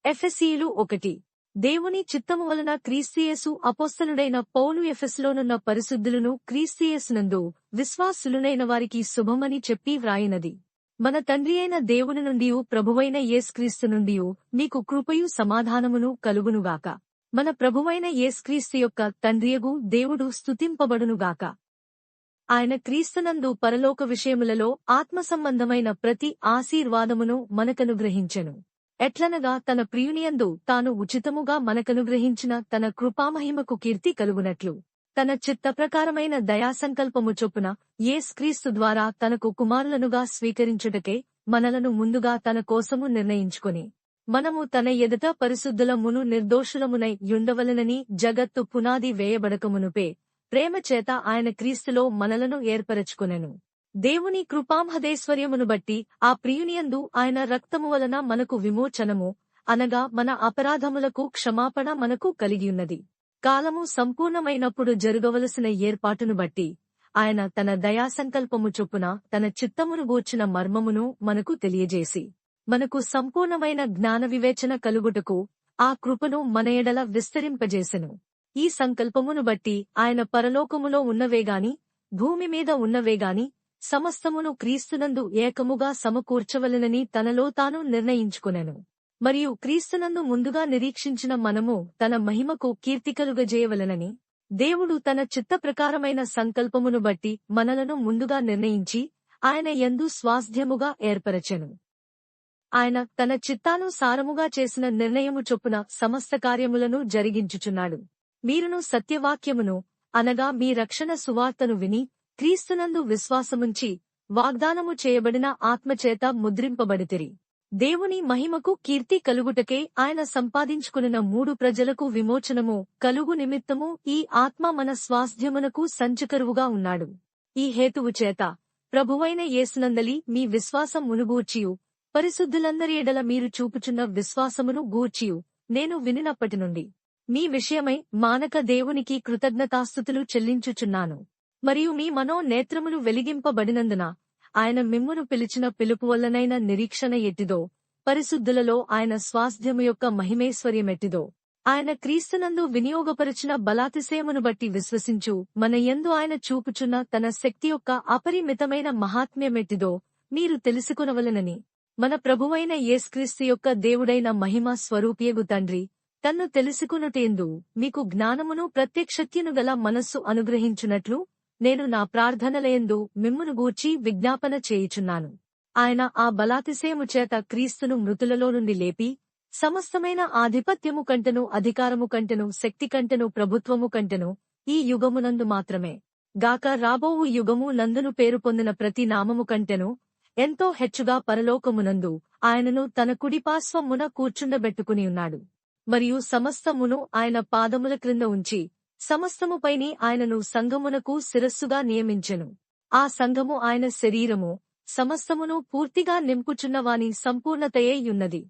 ఎఫెసీయులు 1. దేవుని చిత్తము వలన క్రీస్తుయేసు అపోస్తలుడైన పౌలు ఎఫెసులోనున్న పరిశుద్ధులను క్రీస్తుయేసునందు విశ్వాసులునైన వారికి శుభమని చెప్పి వ్రాయినది. మన తండ్రి అయిన దేవుని నుండియు ప్రభువైన యేసుక్రీస్తు నుండియు మీకు కృపయు సమాధానమును కలుగునుగాక. మన ప్రభువైన యేసుక్రీస్తు యొక్క తండ్రియగు దేవుడు స్తుతింపబడునుగాక. ఆయన క్రీస్తునందు పరలోక విషయములలో ఆత్మ సంబంధమైన ప్రతి ఆశీర్వాదమును మనకనుగ్రహించెను. ఎట్లనగా తన ప్రియునియందు తాను ఉచితముగా మనకనుగ్రహించిన తన కృపామహిమకు కీర్తి కలుగునట్లు తన చిత్తప్రకారమైన దయాసంకల్పము చొప్పున యేసుక్రీస్తు ద్వారా తనకు కుమారులనుగా స్వీకరించుటకే మనలను ముందుగా తన కోసము నిర్ణయించుకొని మనము తన ఎదుట పరిశుద్ధులమును నిర్దోషులమునై యుండవలెనని జగత్తు పునాది వేయబడకమునుపే ప్రేమచేత ఆయన క్రీస్తులో మనలను ఏర్పరచుకొనెను. దేవుని కృపామహదేశ్వర్యమును బట్టి ఆ ప్రియునియందు ఆయన రక్తము వలన మనకు విమోచనము, అనగా మన అపరాధములకు క్షమాపణ మనకు కలిగియున్నది. కాలము సంపూర్ణమైనప్పుడు జరుగవలసిన ఏర్పాటును బట్టి ఆయన తన దయాసంకల్పము చొప్పున తన చిత్తమును గూర్చిన మర్మమును మనకు తెలియజేసి మనకు సంపూర్ణమైన జ్ఞాన వివేచన కలుగుటకు ఆ కృపను మన ఎడల విస్తరింపజేసెను. ఈ సంకల్పమును బట్టి ఆయన పరలోకములో ఉన్నవేగాని భూమి మీద ఉన్నవేగాని సమస్తమును క్రీస్తునందు ఏకముగా సమకూర్చవలెనని తనలో తాను నిర్ణయించుకొనెను. మరియు క్రీస్తునందు ముందుగా నిరీక్షించిన మనము తన మహిమకు కీర్తి కలుగజేయవలెనని దేవుడు తన చిత్తప్రకారమైన సంకల్పమును బట్టి మనలను ముందుగా నిర్ణయించి ఆయన యందు స్వాస్థ్యముగా ఏర్పరచెను. ఆయన తన చిత్తానుసారముగా చేసిన నిర్ణయము చొప్పున సమస్త కార్యములను జరిగించుచున్నాడు. మీరును సత్యవాక్యమును, అనగా మీ రక్షణ సువార్తను విని క్రీస్తునందు విశ్వాసముంచి వాగ్దానము చేయబడిన ఆత్మచేత ముద్రింపబడితిరి. దేవుని మహిమకు కీర్తి కలుగుటకే ఆయన సంపాదించుకున్న 3 ప్రజలకు విమోచనము కలుగు నిమిత్తము ఈ ఆత్మ మన స్వాస్థ్యమునకు సంచకరువుగా ఉన్నాడు. ఈ హేతువు చేత ప్రభువైన యేసునందలి మీ విశ్వాసమును గూర్చియు పరిశుద్ధులందరి ఎడల మీరు చూపుచున్న విశ్వాసమును గూర్చియు నేను వినినప్పటి నుండి మీ విషయమై మానక దేవునికి కృతజ్ఞతాస్తుతులు చెల్లించుచున్నాను. మరియు మీ మనోనేత్రములు వెలిగింపబడినందున ఆయన మిమ్మును పిలిచిన పిలుపు వల్లనైన నిరీక్షణ ఎట్టిదో, పరిశుద్ధులలో ఆయన స్వాస్థ్యము యొక్క మహిమేశ్వర్యమెట్టిదో, ఆయన క్రీస్తునందు వినియోగపరిచిన బలాతిశయమును బట్టి విశ్వసించు మన యందు ఆయన చూపుచున్న తన శక్తి యొక్క అపరిమితమైన మహాత్మ్యమెట్టిదో మీరు తెలుసుకొనవలెనని మన ప్రభువైన యేసుక్రీస్తు యొక్క దేవుడైన మహిమ స్వరూపియగు తండ్రి తన్ను తెలుసుకొనుటయందు మీకు జ్ఞానమును ప్రత్యక్షత్యను గల మనస్సు అనుగ్రహించునట్లు నేను నా ప్రార్థనలయందు మిమ్మును గూర్చి విజ్ఞాపన చేయుచున్నాను. ఆయన ఆ బలాతిశయము చేత క్రీస్తును మృతులలో నుండి లేపి సమస్తమైన ఆధిపత్యము కంటెను, అధికారము కంటెను, శక్తి కంటెను, ప్రభుత్వము కంటెను ఈ యుగమునందు మాత్రమే గాక రాబోవు యుగము నందును పేరు పొందిన ప్రతి నామము కంటెను ఎంతో హెచ్చుగా పరలోకమునందు ఆయనను తన కుడిపార్శ్వమున కూర్చుండబెట్టుకుని ఉన్నాడు. మరియు సమస్తమును ఆయన పాదముల క్రింద ఉంచి సమస్తముపైని ఆయనను సంఘమునకు శిరస్సుగా నియమించెను. ఆ సంఘము ఆయన శరీరము, సమస్తమును పూర్తిగా నింపుచున్నవాని సంపూర్ణతయే యున్నది.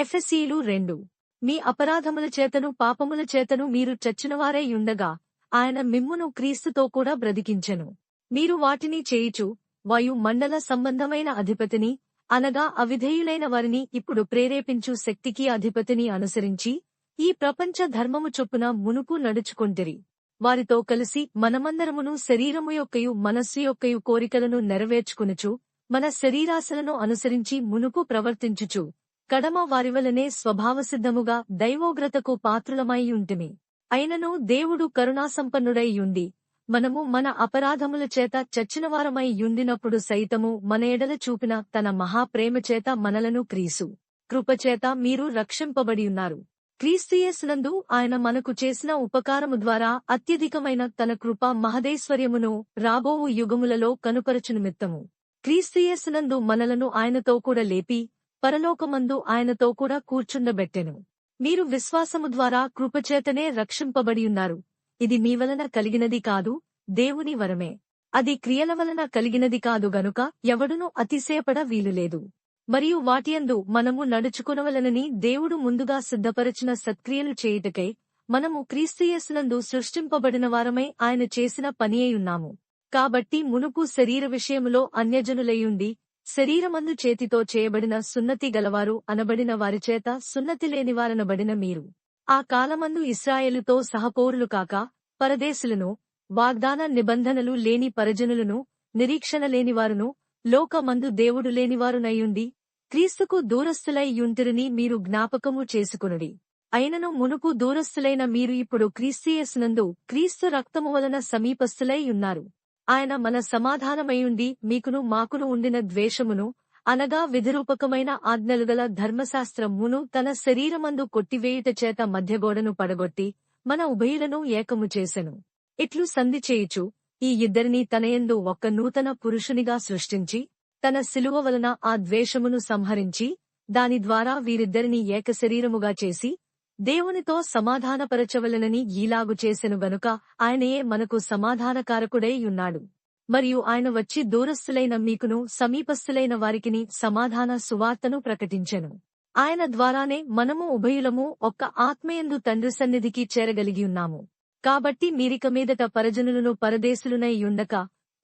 ఎఫెసీయులు 2. మీ అపరాధముల చేతను పాపముల చేతను మీరు చచ్చినవారై యుండగా ఆయన మిమ్మును క్రీస్తుతో కూడా బ్రతికించెను. మీరు వాటిని చేయుచు వాయు మండల సంబంధమైన అధిపతిని, అనగా అవిధేయులైన వారిని ఇప్పుడు ప్రేరేపించు శక్తికి అధిపతిని అనుసరించి ఈ ప్రపంచ ధర్మము చొప్పున మునుపు నడుచుకొంటిరి. వారితో కలిసి మనమందరమును శరీరము యొక్కయు మనస్సు యొక్కయు కోరికలను నెరవేర్చుకొనుచు మన శరీరాశలను అనుసరించి మునుపు ప్రవర్తించుచు కడమ వారివలనే స్వభావసిద్ధముగా దైవోగ్రతకు పాత్రులమై యుంటిమి. అయినను దేవుడు కరుణాసంపన్నుడై యుండి మనము మన అపరాధముల చేత చచ్చినవారమై యుండినప్పుడు సైతము మన ఎడల చూపిన తన మహాప్రేమచేత మనలను క్రీస్తు కృపచేత మీరు రక్షింపబడియున్నారు. క్రీస్తుయేసునందు ఆయన మనకు చేసిన ఉపకారము ద్వారా అత్యధికమైన తన కృప మహదేశ్వర్యమును రాబోవు యుగములలో కనుపరచు నిమిత్తము క్రీస్తుయేసునందు మనలను ఆయనతో కూడా లేపి పరలోకమందు ఆయనతో కూడా కూర్చుండబెట్టెను. మీరు విశ్వాసము ద్వారా కృపచేతనే రక్షింపబడియున్నారు. ఇది మీ వలన కలిగినది కాదు, దేవుని వరమే. అది క్రియల వలన కలిగినది కాదు గనుక ఎవడునూ అతిశయపడ వీలులేదు. మరియు వాటియందు మనము నడుచుకొనవలెనని దేవుడు ముందుగా సిద్ధపరచిన సత్క్రియలు చేయుటకై మనము క్రీస్తుయేసునందు సృష్టింపబడిన వారమై ఆయన చేసిన పనియై ఉన్నాము. కాబట్టి మునుపు శరీర విషయములో అన్యజనులయుండి శరీరమందు చేతితో చేయబడిన సున్నతి గలవారు అనబడిన వారిచేత సున్నతి లేనివారనబడిన మీరు ఆ కాలమందు ఇశ్రాయేలుతో సహపౌరులు కాక పరదేశులను, వాగ్దాన నిబంధనలు లేని పరజనులను, నిరీక్షణ లేనివారును, లోకమందు దేవుడు లేనివారునయ్యుండి క్రీస్తుకు దూరస్థులై యుంటిరిని మీరు జ్ఞాపకము చేసుకొనుడి. అయినను మునుపు దూరస్థులైన మీరు ఇప్పుడు క్రీస్తుయేసునందు క్రీస్తు రక్తము వలన సమీపస్థులై ఉన్నారు. ఆయన మన సమాధానమయుండి మీకును మాకును ఉండిన ద్వేషమును, అనగా విధిరూపకమైన ఆజ్ఞలుగల ధర్మశాస్త్రమును తన శరీరమందు కొట్టివేయుట చేత మధ్యగోడను పడగొట్టి మన ఉభయులను ఏకము చేసెను. ఇట్లు సంధి చేయుచు ఈ ఇద్దరిని తనయందు ఒక్క నూతన పురుషునిగా సృష్టించి తన శిలువ వలన ఆ ద్వేషమును సంహరించి దాని ద్వారా వీరిద్దరిని ఏకశరీరముగా చేసి దేవునితో సమాధానపరచవలెనని ఈలాగు చేసెను గనుక ఆయనయే మనకు సమాధానకారకుడై యున్నాడు. మరియు ఆయన వచ్చి దూరస్థులైన మీకును సమీపస్థులైన వారికిని సమాధాన సువార్తను ప్రకటించెను. ఆయన ద్వారానే మనము ఉభయులము ఒక్క ఆత్మయందు తండ్రి సన్నిధికి చేరగలిగియున్నాము. కాబట్టి మీరిక మీదట పరజనులను పరదేశులునై యుండక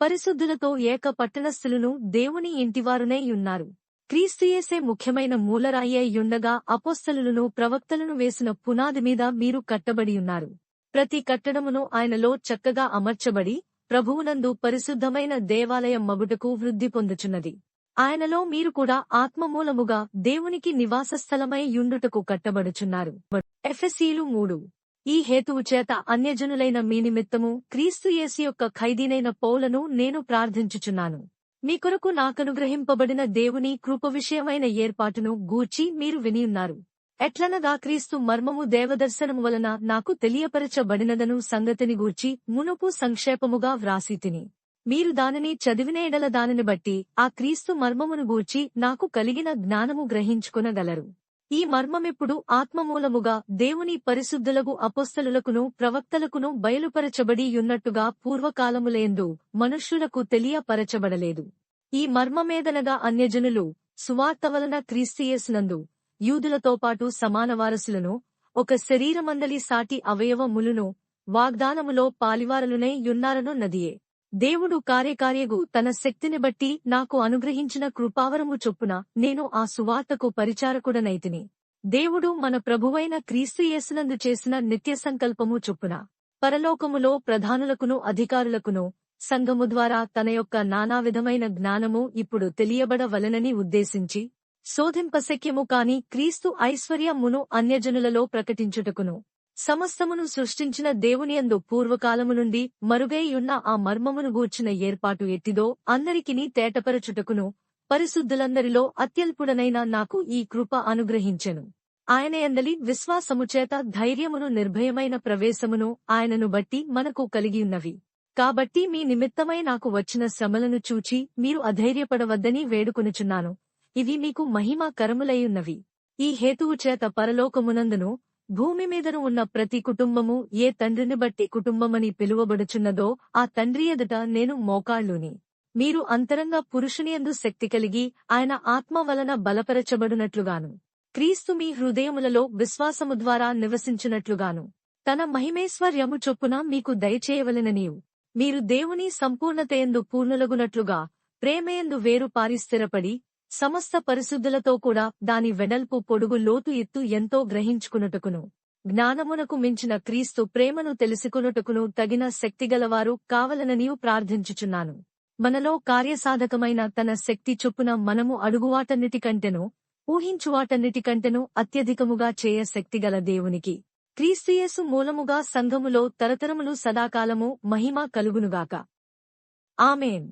పరిశుద్ధులతో ఏక పట్టణస్థులను దేవుని ఇంటివారునై యున్నారు. క్రీస్తుయేసే ముఖ్యమైన మూలరాయి అయి యుండగా అపోస్తలులను ప్రవక్తలను వేసిన పునాది మీద మీరు కట్టబడియున్నారు. ప్రతి కట్టడమును ఆయనలో చక్కగా అమర్చబడి ప్రభువునందు పరిశుద్ధమైన దేవాలయం మగుటకు వృద్ధి పొందుచున్నది. ఆయనలో మీరు కూడా ఆత్మమూలముగా దేవునికి నివాసస్థలమై యుండుటకు కట్టబడుచున్నారు. ఎఫెసీయులు 3. ఈ హేతువు చేత అన్యజనులైన మీ నిమిత్తము క్రీస్తు యేసు యొక్క ఖైదీనైన పౌలను నేను ప్రార్థించుచున్నాను. మీ కొరకు నాకనుగ్రహింపబడిన దేవుని కృప విషయమైన ఏర్పాటును గూర్చి మీరు వినియున్నారు. ఎట్లనగా క్రీస్తు మర్మము దేవదర్శనము వలన నాకు తెలియపరచబడినదను సంగతిని గూర్చి మునుపు సంక్షేపముగా వ్రాసితిని. మీరు దానిని చదివిన ఎడల దానిని బట్టి ఆ క్రీస్తు మర్మమును గూర్చి నాకు కలిగిన జ్ఞానము గ్రహించుకొనగలరు. ఈ మర్మమిప్పుడు ఆత్మమూలముగా దేవుని పరిశుద్ధులగు అపోస్తలులకును ప్రవక్తలకును బయలుపరచబడి యున్నట్టుగా పూర్వకాలములేందు మనుష్యులకు తెలియపరచబడలేదు. ఈ మర్మమేదనగా అన్యజనులు సువార్త వలన క్రీస్తుయేసునందు యూదులతో పాటు సమాన వారసులను, ఒక శరీరమందలి సాటి అవయవములను వాగ్దానములో పాలివారలునై యున్నారనున్నదియే. దేవుడు కార్యకార్యగు తన శక్తిని బట్టి నాకు అనుగ్రహించిన కృపావరము చొప్పున నేను ఆ సువార్తకు పరిచారకుడనైతిని. దేవుడు మన ప్రభువైన క్రీస్తు యేసునందు చేసిన నిత్య సంకల్పము చొప్పున పరలోకములో ప్రధానులకును అధికారులకును సంఘము ద్వారా తన యొక్క నానావిధమైన జ్ఞానము ఇప్పుడు తెలియబడవలెనని ఉద్దేశించి శోధింపశక్యము కాని క్రీస్తు ఐశ్వర్యమును అన్యజనులలో ప్రకటించుటకును సమస్తమును సృష్టించిన దేవునియందు పూర్వకాలము నుండి మరుగైయున్న ఆ మర్మమును గూర్చిన ఏర్పాటు ఎట్టిదో అందరికిని తేటపరచుటకును పరిశుద్ధులందరిలో అత్యల్పుడనైన నాకు ఈ కృప అనుగ్రహించెను. ఆయన యందలి విశ్వాసముచేత ధైర్యమును నిర్భయమైన ప్రవేశమును ఆయనను బట్టి మనకు కలిగియున్నవి. కాబట్టి మీ నిమిత్తమై నాకు వచ్చిన శ్రమలను చూచి మీరు అధైర్యపడవద్దని వేడుకొనుచున్నాను. ఇవి మీకు మహిమాకరములైయున్నవి. ఈ హేతువు చేత పరలోకమునందును భూమి మీదను ఉన్న ప్రతి కుటుంబము ఏ తండ్రిని బట్టి కుటుంబమని పిలువబడుచున్నదో ఆ తండ్రి ఎదుట నేను మోకాళ్ళుని. మీరు అంతరంగ పురుషునియందు శక్తి కలిగి ఆయన ఆత్మ వలన బలపరచబడునట్లుగాను క్రీస్తు మీ హృదయములలో విశ్వాసము ద్వారా నివసించునట్లుగాను తన మహిమేశ్వర్యము చొప్పున మీకు దయచేయవలెననియు మీరు దేవుని సంపూర్ణతయందు పూర్ణులగునట్లుగా ప్రేమయందు వేరు పారి స్థిరపడి సమస్త పరిశుద్ధులతో కూడా దాని వెడల్పు పొడుగు లోతు ఎత్తు ఎంతో గ్రహించుకునుటకును జ్ఞానమునకు మించిన క్రీస్తు ప్రేమను తెలుసుకొనుటకును తగిన శక్తిగలవారు కావలననియు ప్రార్థించుచున్నాను. మనలో కార్యసాధకమైన తన శక్తి చొప్పున మనము అడుగువాటన్నిటికంటెను ఊహించువాటన్నిటికంటెను అత్యధికముగా చేయ శక్తిగల దేవునికి క్రీస్తుయేసు మూలముగా సంఘములో తరతరములు సదాకాలము మహిమ కలుగునుగాక. ఆమేన్.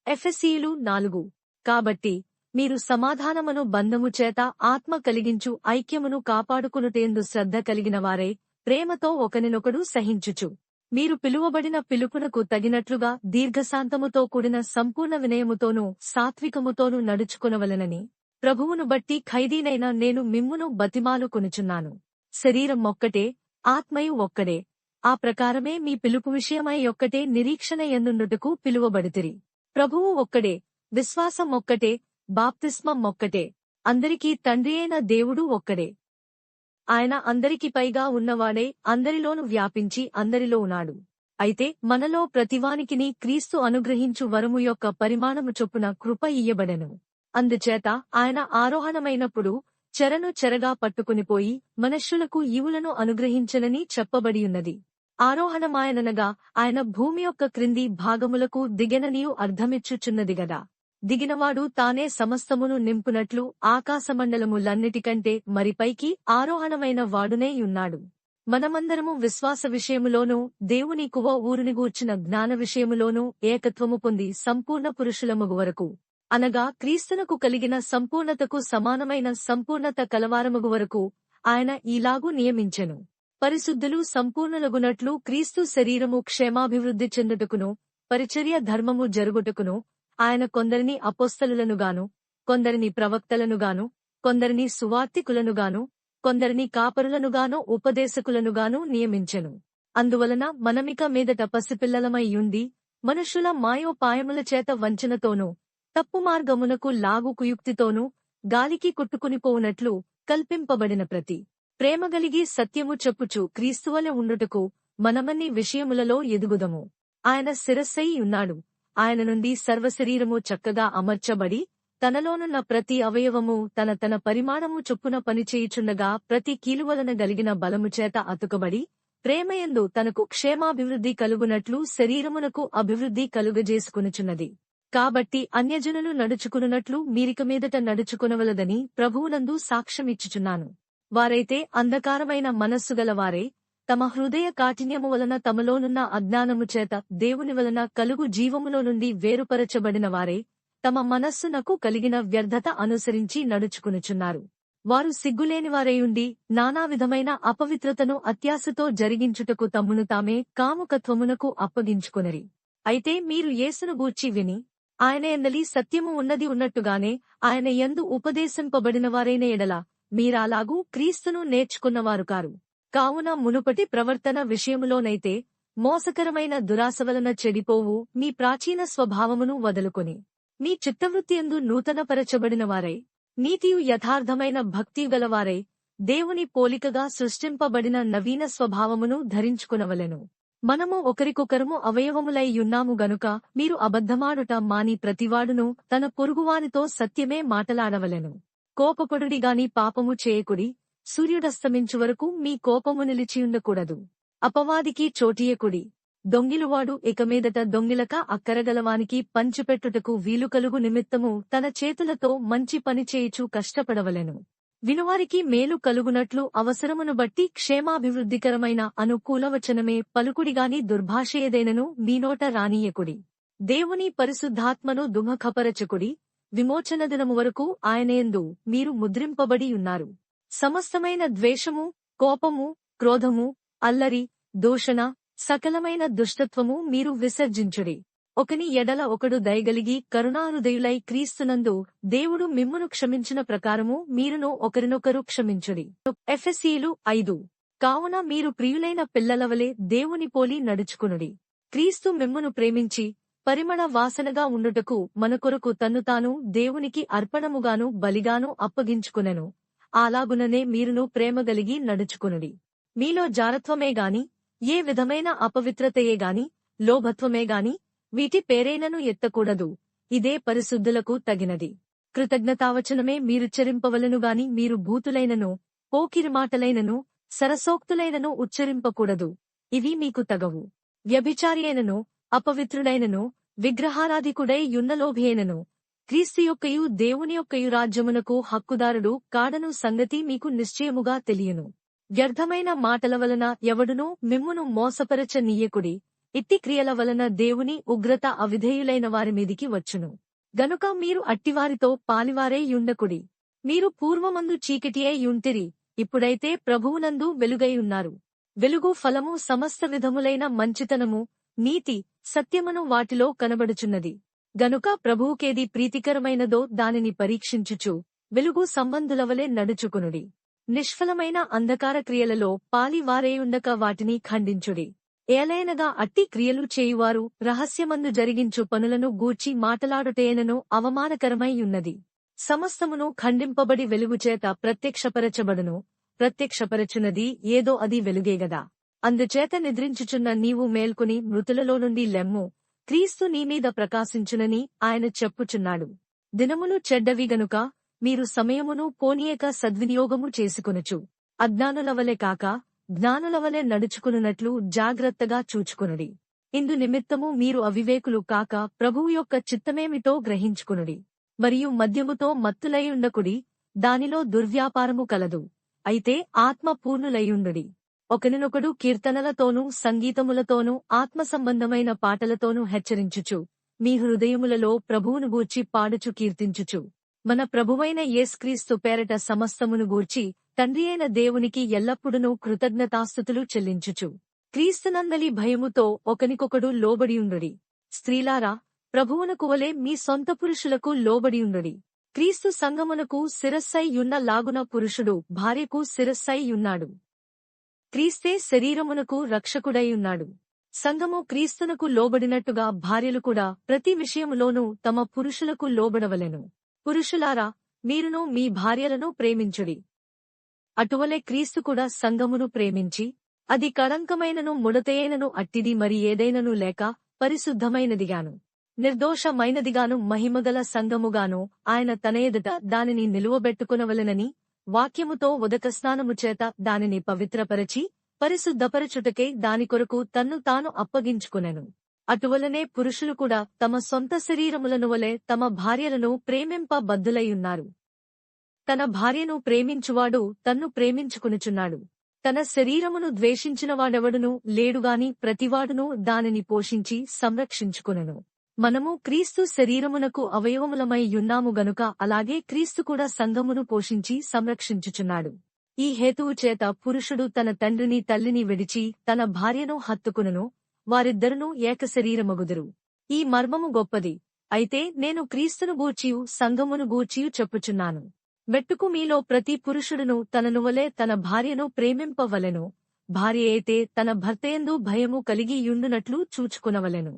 ఎఫెసీయులు 4. కాబట్టి మీరు సమాధానమును బంధము చేత ఆత్మ కలిగించు ఐక్యమును కాపాడుకొనుటయందు శ్రద్ధ కలిగిన వారై ప్రేమతో ఒకనినొకడు సహించుచు మీరు పిలువబడిన పిలుపునకు తగినట్లుగా దీర్ఘశాంతముతో కూడిన సంపూర్ణ వినయముతోనూ సాత్వికముతోనూ నడుచుకొనవలెనని ప్రభువును బట్టి ఖైదీనైన నేను మిమ్మును బతిమాలుకొనుచున్నాను. శరీరం ఒక్కటే, ఆత్మయు ఒక్కడే. ఆ ప్రకారమే మీ పిలుపు విషయమై ఒక్కటే నిరీక్షణ యందుండుటకు పిలువబడితిరి. ప్రభువు ఒక్కడే, విశ్వాసం ఒక్కటే, బాప్తిస్మం ఒక్కటే, అందరికీ తండ్రి అయిన దేవుడు ఒక్కడే. ఆయన అందరికి పైగా ఉన్నవాడే అందరిలోను వ్యాపించి అందరిలో ఉన్నాడు. అయితే మనలో ప్రతివానికిని క్రీస్తు అనుగ్రహించు వరము యొక్క పరిమాణము చొప్పున కృప ఇయ్యబడెను. అందుచేత ఆయన ఆరోహణమైనప్పుడు చెరను చెరగా పట్టుకునిపోయి మనుష్యులకు ఈవులను అనుగ్రహించనని చెప్పబడియున్నది. ఆరోహణమాయననగా ఆయన భూమి యొక్క క్రింది భాగములకు దిగెననియు అర్థమిచ్చుచున్నది గదా. దిగినవాడు తానే సమస్తమును నింపునట్లు ఆకాశమండలములన్నిటికంటే మరిపైకి ఆరోహణమైన వాడునే యున్నాడు. మనమందరము విశ్వాస విషయములోనూ దేవుని కువ ఊరుని గూర్చిన జ్ఞాన విషయములోనూ ఏకత్వము పొంది సంపూర్ణ పురుషులమగు వరకు, అనగా క్రీస్తునకు కలిగిన సంపూర్ణతకు సమానమైన సంపూర్ణత కలవారమగు వరకు ఆయన ఈలాగు నియమించెను. పరిశుద్ధులు సంపూర్ణులగునట్లు క్రీస్తు శరీరము క్షేమాభివృద్ధి చెందుటకును పరిచర్య ధర్మము జరుగుటకును ఆయన కొందరిని అపోస్తలులనుగాను, కొందరిని ప్రవక్తలనుగాను, కొందరిని సువార్తికులనుగాను, కొందరిని కాపరులనుగాను ఉపదేశకులనుగాను నియమించెను. అందువలన మనమిక మీదట పసిపిల్లలమై యుండి మనుష్యుల మాయోపాయముల చేత వంచనతోనూ తప్పు మార్గమునకు లాగు కుయుక్తితోనూ గాలికి కొట్టుకునిపోవునట్లు కల్పింపబడిన ప్రతి ప్రేమగలిగి సత్యము చెప్పుచు క్రీస్తువలె ఉండుటకు మనమన్ని విషయములలో ఎదుగుదము. ఆయన శిరస్సై ఉన్నాడు. ఆయన నుండి సర్వశరీరము చక్కగా అమర్చబడి తనలోనున్న ప్రతి అవయవము తన తన పరిమాణము చొప్పున పనిచేయుచుండగా ప్రతి కీలువలన గలిగిన బలముచేత అతుకబడి ప్రేమయందు తనకు క్షేమాభివృద్ధి కలుగునట్లు శరీరమునకు అభివృద్ధి కలుగజేసుకొనుచున్నది. కాబట్టి అన్యజనులు నడుచుకునున్నట్లు మీరిక మీదట నడుచుకొనవలదని ప్రభువునందు సాక్ష్యమిచ్చుచున్నాను. వారైతే అంధకారమైన మనస్సుగలవారే, తమ హృదయ కాఠిన్యము వలన తమలోనున్న అజ్ఞానము చేత దేవుని వలన కలుగు జీవములో నుండి వేరుపరచబడిన వారే, తమ మనస్సునకు కలిగిన వ్యర్థత అనుసరించి నడుచుకునుచున్నారు. వారు సిగ్గులేనివారైయుండి నానావిధమైన అపవిత్రతను అత్యాశతో జరిగించుటకు తమ్మును తామే కాముకత్వమునకు అప్పగించుకొనిరి. అయితే మీరు యేసును గూర్చి విని ఆయన యందలి సత్యము ఉన్నది ఉన్నట్టుగానే ఆయన యందు ఉపదేశింపబడినవారైన ఎడల మీరాలాగూ క్రీస్తును నేర్చుకున్నవారు కారు. కావున మునుపటి ప్రవర్తన విషయములోనైతే మోసకరమైన దురాశ వలన చెడిపోవు మీ ప్రాచీన స్వభావమును వదులుకొని మీ చిత్తవృత్తియందు నూతనపరచబడినవారై నీతియు యథార్థమైన భక్తియు గలవారై దేవుని పోలికగా సృష్టింపబడిన నవీన స్వభావమును ధరించుకునవలెను. మనము ఒకరికొకరము అవయవములై యున్నాము గనుక మీరు అబద్ధమాడుట మాని ప్రతివాడును తన పొరుగువానితో సత్యమే మాటలాడవలెను. కోపపడుడిగాని పాపము చేయకుడి. సూర్యుడస్తమించు వరకు మీ కోపము నిలిచియుండకూడదు. అపవాదికి చోటియకుడి. దొంగిలువాడు ఇకమీదట దొంగిలక అక్కరగలవానికి పంచిపెట్టుటకు వీలు కలుగు నిమిత్తము తన చేతులతో మంచి పని చేయుచు కష్టపడవలెను. వినువారికి మేలు కలుగునట్లు అవసరమును బట్టి క్షేమాభివృద్ధికరమైన అనుకూలవచనమే పలుకుడిగాని దుర్భాష ఏదైనను మీ నోట రానీయకుడి. దేవుని పరిశుద్ధాత్మను దుఃఖపరచకుడి. విమోచన దినము వరకు ఆయనయందు మీరు ముద్రింపబడి ఉన్నారు. సమస్తమైన ద్వేషము, కోపము, క్రోధము, అల్లరి, దూషణ, సకలమైన దుష్టత్వము మీరు విసర్జించుడి. ఒకని ఎడల ఒకడు దయగలిగి కరుణాహృదయులై క్రీస్తునందు దేవుడు మిమ్మును క్షమించిన ప్రకారము మీరును ఒకరినొకరు క్షమించుడి. ఎఫెసీయులు 5. కావున మీరు ప్రియులైన పిల్లలవలే దేవుని పోలి నడుచుకునుడి. క్రీస్తు మిమ్మును ప్రేమించి పరిమళ వాసనగా ఉండుటకు మన కొరకు తన్ను తాను దేవునికి అర్పణముగాను బలిగాను అప్పగించుకునెను. అలాగుననే మీరును ప్రేమగలిగి నడుచుకునుడి. మీలో జారత్వమే గాని, ఏ విధమైన అపవిత్రతయే గాని, లోభత్వమే గాని వీటి పేరైనను ఎత్తకూడదు. ఇదే పరిశుద్ధులకు తగినది. కృతజ్ఞతావచనమే మీరు చెరింపవలెనుగాని మీరు భూతులైనను, పోకిరిమాటలైనను, సరసోక్తులైనను ఉచ్చరింపకూడదు. ఇవి మీకు తగవు. వ్యభిచారి అయినను, అపవిత్రుడైనను, విగ్రహారాధికుడై యున్నలోభియైనను క్రీస్తు యొక్కయు దేవుని యొక్కయు రాజ్యమునకు హక్కుదారుడు కాడను సంగతి మీకు నిశ్చయముగా తెలియను. వ్యర్థమైన మాటల వలన ఎవడునూ మిమ్మును మోసపరచ నీయకుడి. ఇట్టి క్రియల వలన దేవుని ఉగ్రత అవిధేయులైన వారి మీదికి వచ్చును. గనుక మీరు అట్టివారితో పాలివారై యుండకుడి. మీరు పూర్వమందు చీకటియే యుంటిరి, ఇప్పుడైతే ప్రభువునందు వెలుగై ఉన్నారు. వెలుగు ఫలము సమస్త విధములైన మంచితనము, నీతి, సత్యమును వాటిలో కనబడుచున్నది. గనుక ప్రభువుకేది ప్రీతికరమైనదో దానిని పరీక్షించుచు వెలుగు సంబంధులవలే నడుచుకునుడి. నిష్ఫలమైన అంధకార క్రియలలో పాలివారేయుండక వాటిని ఖండించుడి. ఏలైనగా అట్టి క్రియలు చేయువారు రహస్యమందు జరిగించు పనులను గూర్చి మాటలాడుటేనను అవమానకరమై ఉన్నది. సమస్తమును ఖండింపబడి వెలుగుచేత ప్రత్యక్షపరచబడును. ప్రత్యక్షపరచునది ఏదో అది వెలుగేగదా. అందుచేత నిద్రించుచున్న నీవు మేల్కొని మృతులలో నుండి లెమ్ము, క్రీస్తు నీమీద ప్రకాశించునని ఆయన చెప్పుచున్నాడు. దినములు చెడ్డవి గనుక మీరు సమయమును పోనీయక సద్వినియోగము చేసుకొనుచు అజ్ఞానులవలె కాక జ్ఞానులవలె నడుచుకునున్నట్లు జాగ్రత్తగా చూచుకొనుడి. ఇందు నిమిత్తము మీరు అవివేకులు కాక ప్రభువు యొక్క చిత్తమేమిటో గ్రహించుకొనుడి. మరియు మద్యముతో మత్తులైయుండకుడి, దానిలో దుర్వ్యాపారము కలదు. అయితే ఆత్మ పూర్ణులైయుండుడి. ఒకనినొకడు కీర్తనలతోనూ సంగీతములతోనూ ఆత్మ సంబంధమైన పాటలతోనూ హెచ్చరించుచు మీ హృదయములలో ప్రభువును గూర్చి పాడుచు కీర్తించుచు మన ప్రభువైన యేసుక్రీస్తు పేరట సమస్తమును గూర్చి తండ్రియైన దేవునికి ఎల్లప్పుడూ కృతజ్ఞతాస్తుతులు చెల్లించుచు క్రీస్తునందలి భయముతో ఒకనికొకడు లోబడియుండుడి. స్త్రీలారా, ప్రభువునకు వలె మీ సొంత పురుషులకు లోబడియుండుడి. క్రీస్తు సంఘమునకు శిరస్సై యున్న లాగున పురుషుడు భార్యకు శిరస్సై యున్నాడు. క్రీస్తే శరీరమునకు రక్షకుడైయున్నాడు. సంఘము క్రీస్తునకు లోబడినట్టుగా భార్యలు కూడా ప్రతి విషయములోనూ తమ పురుషులకు లోబడవలెను. పురుషులారా, మీరును మీ భార్యలను ప్రేమించుడి. అటువలే క్రీస్తు కూడా సంఘమును ప్రేమించి అది కళంకమైనను ముడతయైనను అట్టిది మరి ఏదైనను లేక పరిశుద్ధమైనదిగాను నిర్దోషమైనదిగాను మహిమగల సంఘముగాను ఆయన తన ఎదుట దానిని నిలువబెట్టుకునవలెనని వాక్యముతో ఉదకస్నానము చేత దానిని పవిత్రపరచి పరిశుద్ధపరచుటకే దాని కొరకు తన్ను తాను అప్పగించుకునెను. అటువలనే పురుషులు కూడా తమ సొంత శరీరములను వలె తమ భార్యలను ప్రేమింప బద్ధులైయున్నారు. తన భార్యను ప్రేమించువాడు తన్ను ప్రేమించుకునుచున్నాడు. తన శరీరమును ద్వేషించినవాడెవడునూ లేడుగాని ప్రతివాడునూ దానిని పోషించి సంరక్షించుకునెను. మనము క్రీస్తు శరీరమునకు అవయవములమై యున్నాము గనుక అలాగే క్రీస్తు కూడా సంఘమును పోషించి సంరక్షించుచున్నాడు. ఈ హేతువు చేత పురుషుడు తన తండ్రిని తల్లిని విడిచి తన భార్యను హత్తుకునును, వారిద్దరునూ ఏకశరీరమగుదురు. ఈ మర్మము గొప్పది. అయితే నేను క్రీస్తును గూర్చియు సంఘమును గూర్చియు చెప్పుచున్నాను. మెట్టుకు మీలో ప్రతి పురుషుడును తనను వలె తన భార్యను ప్రేమింపవలెను. భార్య అయితే తన భర్తయందు భయము కలిగి యుండునట్లు చూచుకునవలెను.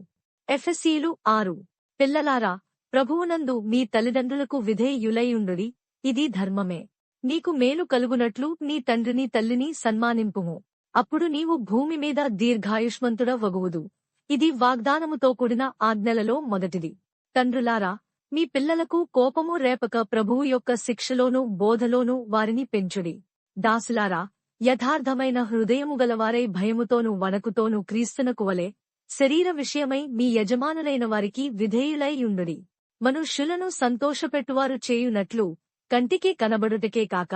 ఎఫెసీయులు 6. పిల్లలారా, ప్రభువునందు మీ తల్లిదండ్రులకు విధేయులైయుండుడి, ఇది ధర్మమే. నీకు మేలు కలుగునట్లు నీ తండ్రిని తల్లిని సన్మానింపుము. అప్పుడు నీవు భూమి మీద దీర్ఘాయుష్మంతుడ వగువుదు. ఇది వాగ్దానముతో కూడిన ఆజ్ఞలలో మొదటిది. తండ్రులారా, మీ పిల్లలకు కోపము రేపక ప్రభువు యొక్క శిక్షలోనూ బోధలోనూ వారిని పెంచుడి. దాసులారా, యథార్థమైన హృదయము గలవారై భయముతోనూ వణకుతోనూ క్రీస్తునకు వలె శరీర విషయమై మీ యజమానులైన వారికి విధేయులై యుండుడి. మనుష్యులను సంతోషపెట్టువారు చేయునట్లు కంటికి కనబడుటకే కాక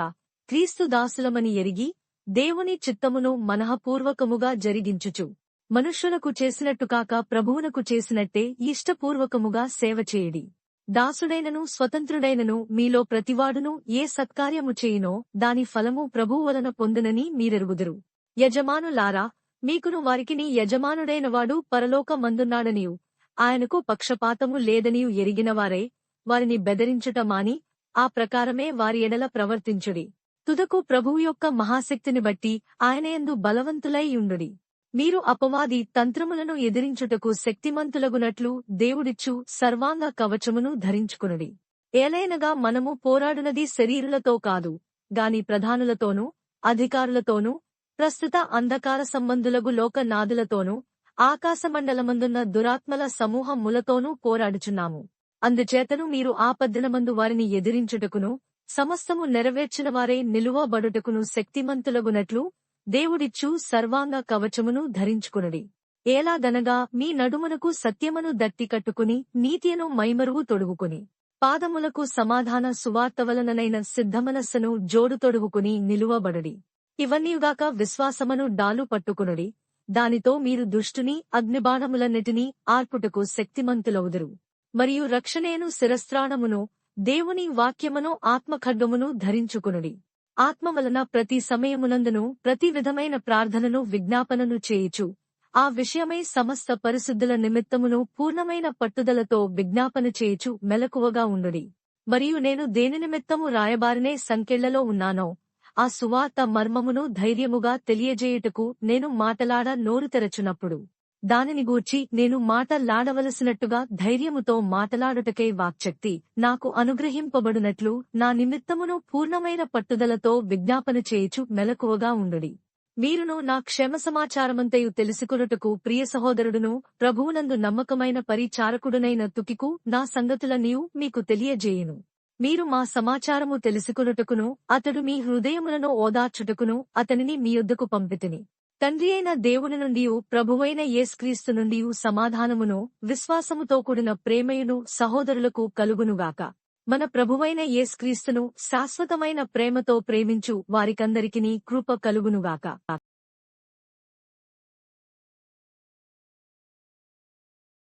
క్రీస్తు దాసులమని ఎరిగి దేవుని చిత్తమును మనఃపూర్వకముగా జరిగించుచు మనుష్యులకు చేసినట్టు కాక ప్రభువునకు చేసినట్టే ఇష్టపూర్వకముగా సేవ చేయుడి. దాసుడైనను స్వతంత్రుడైనను మీలో ప్రతివాడును ఏ సత్కార్యము చేయునో దాని ఫలము ప్రభువు వలన పొందునని మీరెరుగుదురు. యజమానులారా, మీకును వారికిని యజమానుడైనవాడు పరలోకమందున్నాడనియు ఆయనకు పక్షపాతము లేదనియు ఎరిగినవారై వారిని బెదిరించుట మాని ఆ ప్రకారమే వారి ఎడల ప్రవర్తించుడి. తుదకు ప్రభువు యొక్క మహాశక్తిని బట్టి ఆయనయందు బలవంతులై యుండుడి. మీరు అపవాది తంత్రములను ఎదిరించుటకు శక్తిమంతులగునట్లు దేవుడిచ్చు సర్వాంగ కవచమును ధరించుకునుడి. ఏలైనగా మనము పోరాడునది శరీరులతో కాదు గాని ప్రధానులతోనూ అధికారులతోనూ ప్రస్తుత అంధకార సంబంధులగు లోకనాథులతోనూ ఆకాశమండలమందున్న దురాత్మల సమూహములతోనూ పోరాడుచున్నాము. అందుచేతను మీరు ఆపద్దినమందు వారిని ఎదిరించుటకును సమస్తము నెరవేర్చినవారే నిలువబడుటకును శక్తిమంతులగునట్లు దేవుడిచ్చు సర్వాంగ కవచమును ధరించుకునుడి. ఏలాగనగా మీ నడుమునకు సత్యమును దట్టి కట్టుకుని నీతియను మైమరువు తొడుగుకుని పాదములకు సమాధాన సువార్త వలననైన సిద్ధమనస్సును జోడు తొడుగుకుని నిలువబడుడి. ఇవన్నీయుగాక విశ్వాసమును డాలు పట్టుకునుడి. దానితో మీరు దుష్టుని అగ్నిబాణములన్నిటినీ ఆర్పుటకు శక్తిమంతులవుదురు. మరియు రక్షణేను శిరస్త్రాణమును దేవుని వాక్యమును ఆత్మఖడ్గమును ధరించుకునుడి. ఆత్మ వలన ప్రతి సమయమునందును ప్రతి విధమైన ప్రార్థనను విజ్ఞాపనను చేయుచు ఆ విషయమై సమస్త పరిశుద్ధుల నిమిత్తమును పూర్ణమైన పట్టుదలతో విజ్ఞాపన చేయుచు మెలకువగా ఉండుడి. మరియు నేను దేని నిమిత్తము రాయబారినే సంకెళ్లలో ఉన్నానో ఆ సువార్త మర్మమును ధైర్యముగా తెలియజేయుటకు నేను మాటలాడ నోరు తెరచునప్పుడు దానిని గూర్చి నేను మాటలాడవలసినట్టుగా ధైర్యముతో మాటలాడుటకై వాక్శక్తి నాకు అనుగ్రహింపబడునట్లు నా నిమిత్తమును పూర్ణమైన పట్టుదలతో విజ్ఞాపన చేయుచు మెలకువగా ఉండుడి. మీరును నా క్షేమ సమాచారమంతయు తెలుసుకొనుటకు ప్రియ సహోదరుడును ప్రభువునందు నమ్మకమైన పరిచారకుడునైన తుకికు నా సంగతులన్నీయు మీకు తెలియజేయును. మీరు మా సమాచారము తెలుసుకొనుటకును అతడు మీ హృదయములను ఓదార్చుటకును అతనిని మీ యొద్దకు పంపితిని. తండ్రి అయిన దేవుని నుండియు ప్రభువైన యేసుక్రీస్తు నుండియు సమాధానమును విశ్వాసముతో కూడిన ప్రేమయును సహోదరులకు కలుగునుగాక. మన ప్రభువైన యేసుక్రీస్తును శాశ్వతమైన ప్రేమతో ప్రేమించు వారికందరికినీ కృప కలుగునుగాక.